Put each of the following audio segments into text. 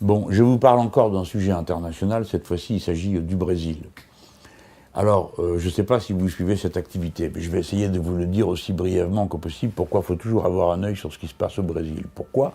Bon, je vous parle encore d'un sujet international, cette fois-ci il s'agit du Brésil. Alors, je ne sais pas si vous suivez cette activité, mais je vais essayer de vous le dire aussi brièvement que possible, pourquoi il faut toujours avoir un œil sur ce qui se passe au Brésil. Pourquoi?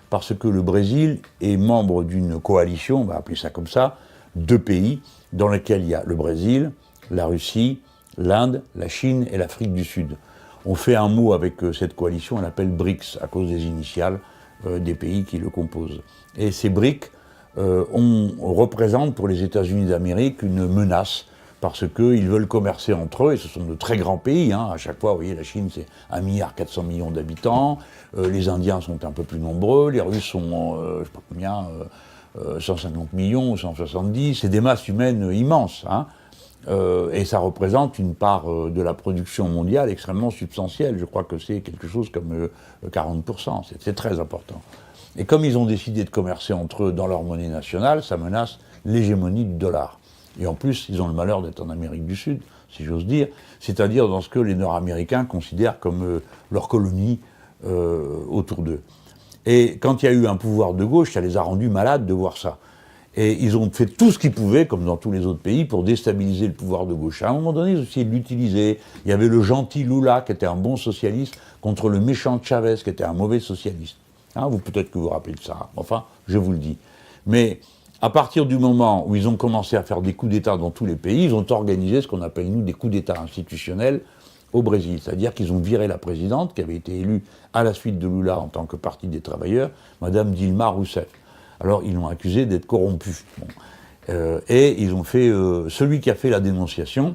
Parce que le Brésil est membre d'une coalition, on va appeler ça comme ça, de pays dans lesquels il y a le Brésil, la Russie, l'Inde, la Chine et l'Afrique du Sud. On fait un mot avec cette coalition, on l'appelle BRICS, à cause des initiales des pays qui le composent. Et ces BRICS représentent pour les États-Unis d'Amérique une menace, parce qu'ils veulent commercer entre eux, et ce sont de très grands pays, hein. À chaque fois, vous voyez, la Chine, c'est 1,4 milliard d'habitants, les Indiens sont un peu plus nombreux, les Russes sont, je ne sais pas combien, 150 millions, 170, c'est des masses humaines immenses, hein. Et ça représente une part de la production mondiale extrêmement substantielle. Je crois que c'est quelque chose comme 40%, c'est très important. Et comme ils ont décidé de commercer entre eux dans leur monnaie nationale, ça menace l'hégémonie du dollar. Et en plus, ils ont le malheur d'être en Amérique du Sud, si j'ose dire, c'est-à-dire dans ce que les Nord-Américains considèrent comme leur colonie autour d'eux. Et quand il y a eu un pouvoir de gauche, ça les a rendus malades de voir ça. Et ils ont fait tout ce qu'ils pouvaient, comme dans tous les autres pays, pour déstabiliser le pouvoir de gauche. À un moment donné, ils ont essayé de l'utiliser. Il y avait le gentil Lula, qui était un bon socialiste, contre le méchant Chavez, qui était un mauvais socialiste. Hein, peut-être que vous vous rappelez de ça. Enfin, je vous le dis. Mais à partir du moment où ils ont commencé à faire des coups d'État dans tous les pays, ils ont organisé ce qu'on appelle, nous, des coups d'État institutionnels au Brésil. C'est-à-dire qu'ils ont viré la présidente, qui avait été élue à la suite de Lula en tant que parti des travailleurs, Madame Dilma Rousseff. Alors, ils l'ont accusé d'être corrompu. Bon. Et ils ont fait... celui qui a fait la dénonciation,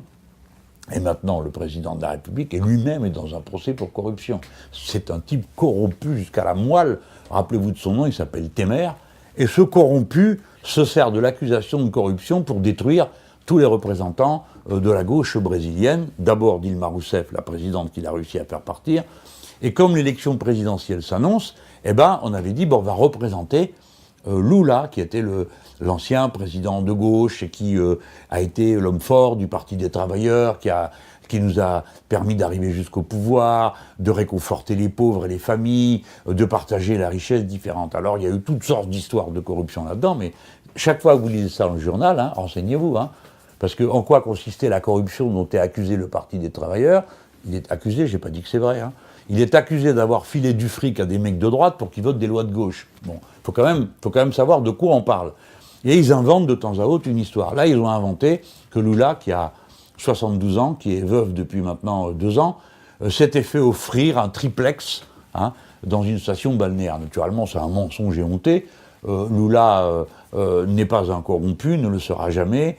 et maintenant le président de la République, et lui-même est dans un procès pour corruption. C'est un type corrompu jusqu'à la moelle. Rappelez-vous de son nom, il s'appelle Temer. Et ce corrompu se sert de l'accusation de corruption pour détruire tous les représentants de la gauche brésilienne. D'abord Dilma Rousseff, la présidente qu'il a réussi à faire partir. Et comme l'élection présidentielle s'annonce, eh ben, on avait dit, bon, on va représenter Lula, qui était l'ancien président de gauche et qui a été l'homme fort du Parti des travailleurs, qui nous a permis d'arriver jusqu'au pouvoir, de réconforter les pauvres et les familles, de partager la richesse différente. Alors il y a eu toutes sortes d'histoires de corruption là-dedans, mais chaque fois que vous lisez ça dans le journal, hein, renseignez-vous, hein, parce que en quoi consistait la corruption dont est accusé le Parti des travailleurs? Il est accusé, j'ai pas dit que c'est vrai, hein. Il est accusé d'avoir filé du fric à des mecs de droite pour qu'ils votent des lois de gauche. Bon, faut quand même savoir de quoi on parle. Et ils inventent de temps à autre une histoire. Là, ils ont inventé que Lula, qui a 72 ans, qui est veuve depuis maintenant 2 ans, s'était fait offrir un triplex, hein, dans une station balnéaire. Naturellement, c'est un mensonge éhonté. Lula n'est pas un corrompu, ne le sera jamais,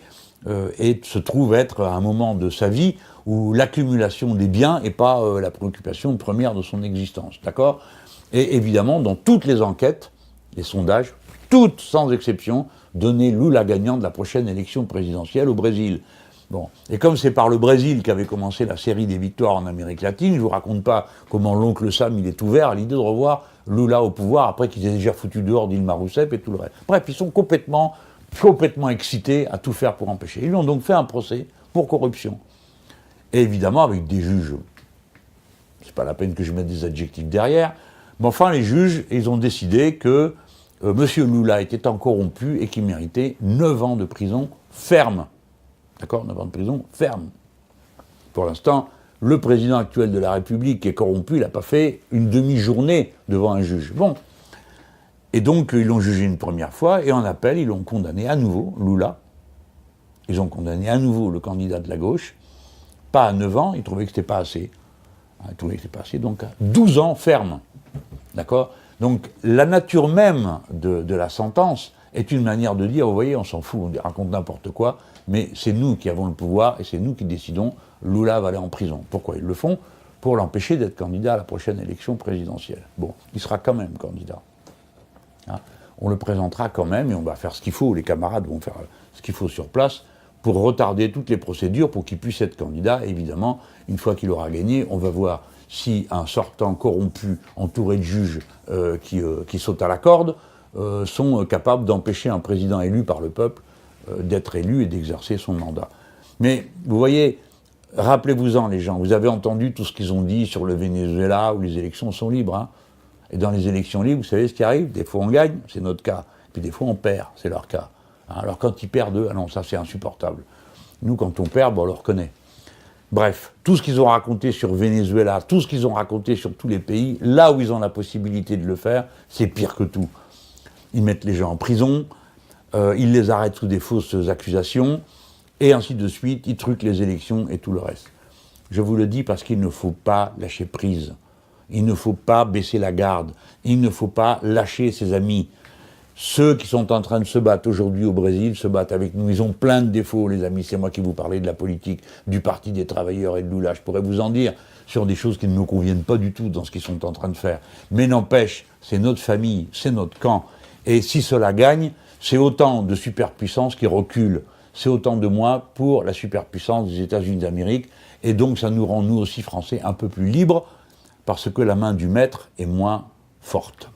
et se trouve être à un moment de sa vie où l'accumulation des biens n'est pas la préoccupation première de son existence, d'accord? Et évidemment, dans toutes les enquêtes, les sondages, toutes sans exception, donnaient Lula gagnant de la prochaine élection présidentielle au Brésil. Bon. Et comme c'est par le Brésil qu'avait commencé la série des victoires en Amérique latine, je ne vous raconte pas comment l'oncle Sam il est ouvert à l'idée de revoir Lula au pouvoir après qu'ils aient déjà foutu dehors Dilma Rousseff et tout le reste. Bref, ils sont complètement excités à tout faire pour empêcher. Ils lui ont donc fait un procès pour corruption. Et évidemment avec des juges, c'est pas la peine que je mette des adjectifs derrière, mais enfin les juges, ils ont décidé que M. Lula était un corrompu et qu'il méritait 9 ans de prison ferme. D'accord, 9 ans de prison ferme. Pour l'instant, le président actuel de la République qui est corrompu, il n'a pas fait une demi-journée devant un juge. Bon. Et donc, ils l'ont jugé une première fois, et en appel, ils l'ont condamné à nouveau, Lula. Ils ont condamné à nouveau le candidat de la gauche, pas à 9 ans, ils trouvaient que c'était pas assez. Ils trouvaient que c'était pas assez, donc à 12 ans ferme. D'accord ? Donc, la nature même de la sentence est une manière de dire, vous voyez, on s'en fout, on raconte n'importe quoi, mais c'est nous qui avons le pouvoir et c'est nous qui décidons, Lula va aller en prison. Pourquoi ils le font? Pour l'empêcher d'être candidat à la prochaine élection présidentielle. Bon, il sera quand même candidat. Hein, on le présentera quand même et on va faire ce qu'il faut, les camarades vont faire ce qu'il faut sur place pour retarder toutes les procédures pour qu'il puisse être candidat. Et évidemment, une fois qu'il aura gagné, on va voir si un sortant corrompu, entouré de juges qui sautent à la corde, sont capables d'empêcher un président élu par le peuple d'être élu et d'exercer son mandat. Mais vous voyez, rappelez-vous-en les gens, vous avez entendu tout ce qu'ils ont dit sur le Venezuela où les élections sont libres. Hein, et dans les élections libres, vous savez ce qui arrive? Des fois on gagne, c'est notre cas. Puis des fois, on perd, c'est leur cas. Hein, alors quand ils perdent, ah non, ça c'est insupportable. Nous, quand on perd, bon, on le reconnaît. Bref, tout ce qu'ils ont raconté sur Venezuela, tout ce qu'ils ont raconté sur tous les pays, là où ils ont la possibilité de le faire, c'est pire que tout. Ils mettent les gens en prison, ils les arrêtent sous des fausses accusations, et ainsi de suite, ils truquent les élections et tout le reste. Je vous le dis parce qu'il ne faut pas lâcher prise. Il ne faut pas baisser la garde. Il ne faut pas lâcher ses amis. Ceux qui sont en train de se battre aujourd'hui au Brésil se battent avec nous. Ils ont plein de défauts, les amis. C'est moi qui vous parlais de la politique, du Parti des travailleurs et de Lula. Je pourrais vous en dire sur des choses qui ne nous conviennent pas du tout dans ce qu'ils sont en train de faire. Mais n'empêche, c'est notre famille, c'est notre camp. Et si cela gagne, c'est autant de superpuissances qui reculent. C'est autant de moi pour la superpuissance des États-Unis d'Amérique. Et donc ça nous rend, nous aussi, Français, un peu plus libres, parce que la main du maître est moins forte.